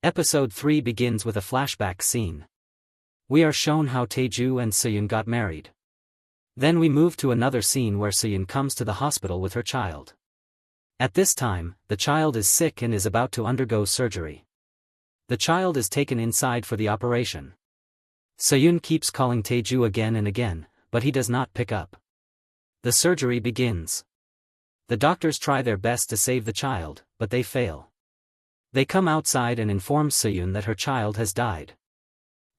Episode 3 begins with a flashback scene. We are shown how Tae Ju and Seohyun got married. Then we move to another scene where Seohyun comes to the hospital with her child. At this time, the child is sick and is about to undergo surgery. The child is taken inside for the operation. Seohyun keeps calling Tae Ju again and again, but he does not pick up. The surgery begins. The doctors try their best to save the child, but they fail. They come outside and inform Seohyun that her child has died.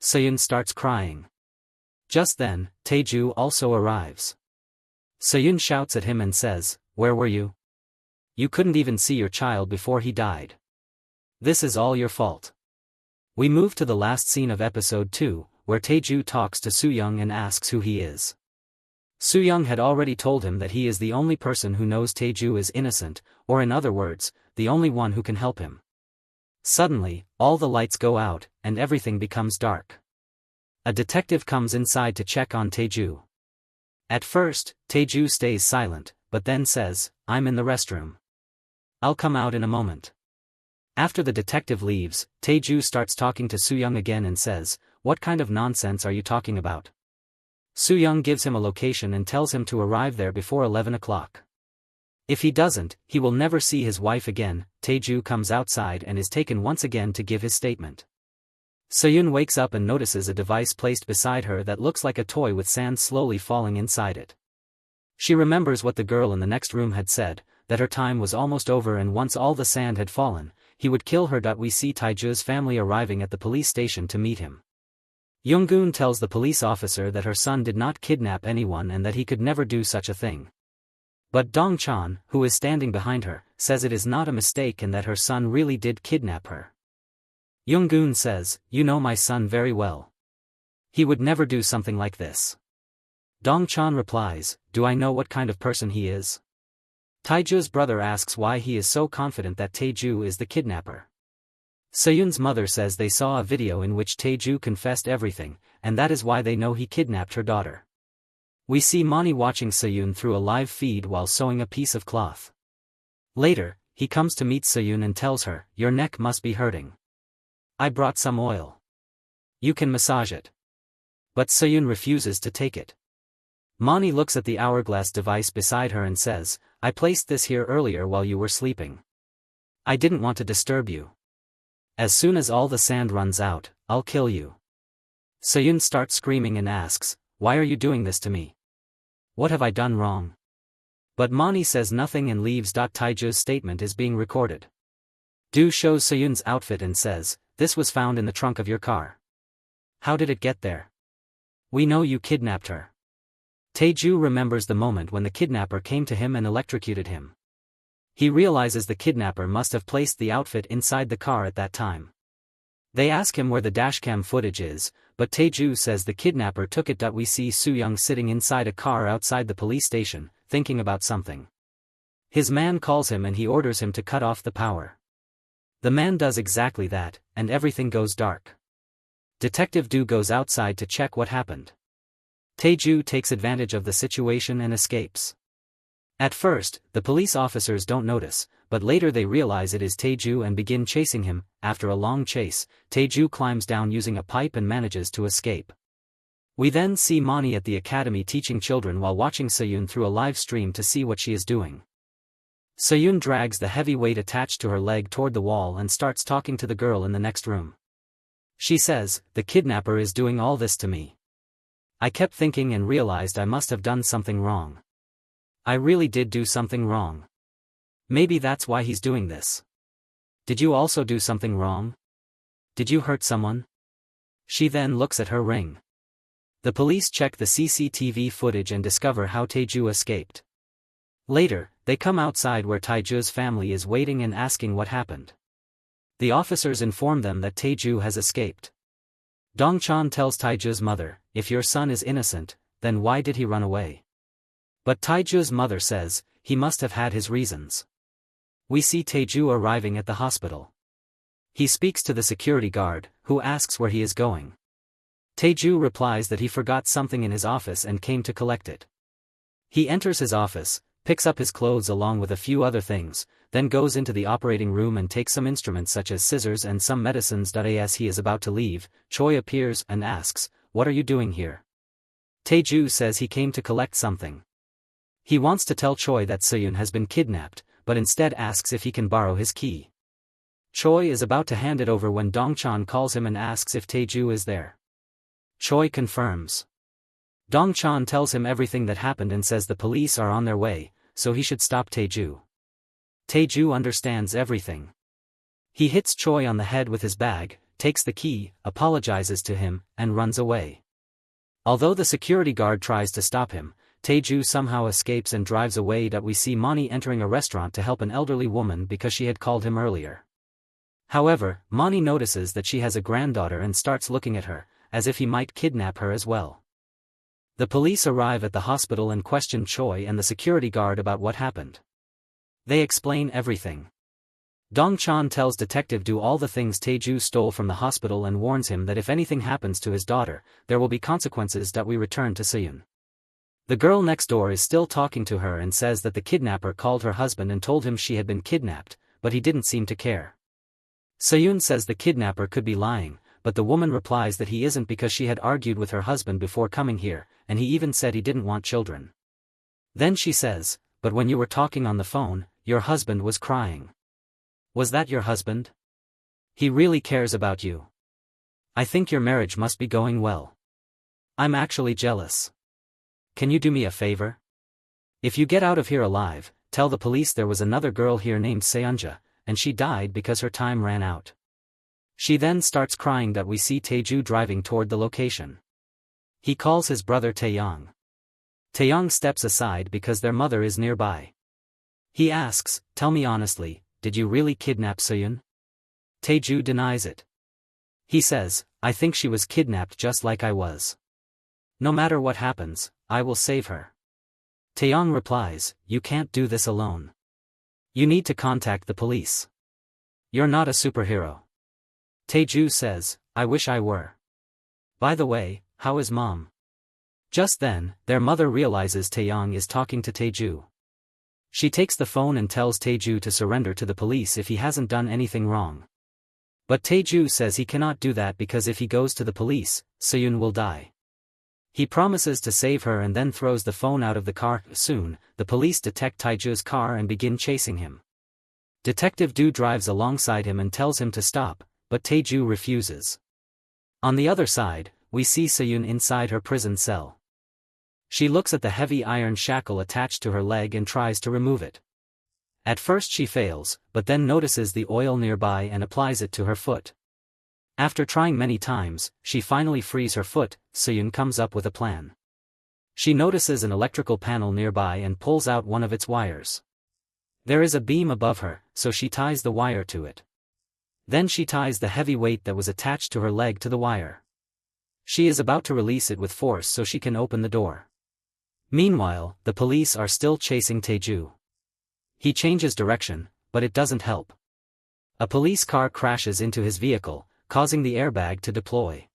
Seohyun starts crying. Just then, Tae Ju also arrives. Seohyun shouts at him and says, "Where were you? You couldn't even see your child before he died. This is all your fault." We move to the last scene of episode 2, where Tae Ju talks to Soo-young and asks who he is. Soo-young had already told him that he is the only person who knows Tae Ju is innocent, or in other words, the only one who can help him. Suddenly, all the lights go out, and everything becomes dark. A detective comes inside to check on Tae Ju. At first, Tae Ju stays silent, but then says, "I'm in the restroom. I'll come out in a moment." After the detective leaves, Tae Ju starts talking to Soo-young again and says, "What kind of nonsense are you talking about?" Soo-young gives him a location and tells him to arrive there before 11 o'clock. If he doesn't, he will never see his wife again. Tae Ju comes outside and is taken once again to give his statement. Seohyun wakes up and notices a device placed beside her that looks like a toy with sand slowly falling inside it. She remembers what the girl in the next room had said, that her time was almost over and once all the sand had fallen, he would kill her. We see Tae Ju's family arriving at the police station to meet him. Young-gun tells the police officer that her son did not kidnap anyone and that he could never do such a thing. But Dong-chan, who is standing behind her, says it is not a mistake and that her son really did kidnap her. Young-gun says, "You know my son very well. He would never do something like this." Dong-chan replies, "Do I know what kind of person he is?" Tae Ju's brother asks why he is so confident that Tae Ju is the kidnapper. Seohyun's mother says they saw a video in which Tae Ju confessed everything, and that is why they know he kidnapped her daughter. We see Mani watching Seohyun through a live feed while sewing a piece of cloth. Later, he comes to meet Seohyun and tells her, "Your neck must be hurting. I brought some oil. You can massage it." But Seohyun refuses to take it. Mani looks at the hourglass device beside her and says, "I placed this here earlier while you were sleeping. I didn't want to disturb you. As soon as all the sand runs out, I'll kill you." Seohyun starts screaming and asks, "Why are you doing this to me? What have I done wrong?" But Mani says nothing and leaves. Tae Ju's statement is being recorded. Do shows Seohyun's outfit and says, "This was found in the trunk of your car. How did it get there? We know you kidnapped her." Tae Ju remembers the moment when the kidnapper came to him and electrocuted him. He realizes the kidnapper must have placed the outfit inside the car at that time. They ask him where the dashcam footage is, but Tae Ju says the kidnapper took it. We see Soo-young sitting inside a car outside the police station, thinking about something. His man calls him and he orders him to cut off the power. The man does exactly that, and everything goes dark. Detective Do goes outside to check what happened. Tae Ju takes advantage of the situation and escapes. At first, the police officers don't notice, but later they realize it is Tae Ju and begin chasing him. After a long chase, Tae Ju climbs down using a pipe and manages to escape. We then see Mani at the academy teaching children while watching Seohyun through a live stream to see what she is doing. Seohyun drags the heavy weight attached to her leg toward the wall and starts talking to the girl in the next room. She says, "The kidnapper is doing all this to me. I kept thinking and realized I must have done something wrong. I really did do something wrong. Maybe that's why he's doing this. Did you also do something wrong? Did you hurt someone?" She then looks at her ring. The police check the CCTV footage and discover how Tae Ju escaped. Later, they come outside where Tae Ju's family is waiting and asking what happened. The officers inform them that Tae Ju has escaped. Dong-chan tells Tae Ju's mother, "If your son is innocent, then why did he run away?" But Tae Ju's mother says, "He must have had his reasons." We see Tae Ju arriving at the hospital. He speaks to the security guard, who asks where he is going. Tae Ju replies that he forgot something in his office and came to collect it. He enters his office, picks up his clothes along with a few other things, then goes into the operating room and takes some instruments such as scissors and some medicines. As he is about to leave, Choi appears and asks, "What are you doing here?" Tae Ju says he came to collect something. He wants to tell Choi that Seohyun has been kidnapped, but instead asks if he can borrow his key. Choi is about to hand it over when Dongchan calls him and asks if Tae Ju is there. Choi confirms. Dongchan tells him everything that happened and says the police are on their way, so he should stop Tae Ju. Tae Ju understands everything. He hits Choi on the head with his bag, takes the key, apologizes to him, and runs away. Although the security guard tries to stop him, Tae Ju somehow escapes and drives away. We see Moni entering a restaurant to help an elderly woman because she had called him earlier. However, Moni notices that she has a granddaughter and starts looking at her, as if he might kidnap her as well. The police arrive at the hospital and question Choi and the security guard about what happened. They explain everything. Dongchan tells Detective Do all the things Tae Ju stole from the hospital and warns him that if anything happens to his daughter, there will be consequences. We return to Seohyun. The girl next door is still talking to her and says that the kidnapper called her husband and told him she had been kidnapped, but he didn't seem to care. Seohyun says the kidnapper could be lying, but the woman replies that he isn't because she had argued with her husband before coming here, and he even said he didn't want children. Then she says, "But when you were talking on the phone, your husband was crying. Was that your husband? He really cares about you. I think your marriage must be going well. I'm actually jealous. Can you do me a favor? If you get out of here alive, tell the police there was another girl here named Seonja, and she died because her time ran out." She then starts crying. We see Tae Ju driving toward the location. He calls his brother Taeyong. Taeyong steps aside because their mother is nearby. He asks, "Tell me honestly, did you really kidnap Seohyun?" Tae Ju denies it. He says, "I think she was kidnapped just like I was. No matter what happens, I will save her." Taeyong replies, "You can't do this alone. You need to contact the police. You're not a superhero." Tae Ju says, "I wish I were. By the way, how is Mom?" Just then, their mother realizes Taeyong is talking to Tae Ju. She takes the phone and tells Tae Ju to surrender to the police if he hasn't done anything wrong. But Tae Ju says he cannot do that because if he goes to the police, Seohyun will die. He promises to save her and then throws the phone out of the car. Soon, the police detect Tae Ju's car and begin chasing him. Detective Do drives alongside him and tells him to stop, but Tae Ju refuses. On the other side, we see Seohyun inside her prison cell. She looks at the heavy iron shackle attached to her leg and tries to remove it. At first she fails, but then notices the oil nearby and applies it to her foot. After trying many times, she finally frees her foot. Seohyun comes up with a plan. She notices an electrical panel nearby and pulls out one of its wires. There is a beam above her, so she ties the wire to it. Then she ties the heavy weight that was attached to her leg to the wire. She is about to release it with force so she can open the door. Meanwhile, the police are still chasing Tae Ju. He changes direction, but it doesn't help. A police car crashes into his vehicle, causing the airbag to deploy.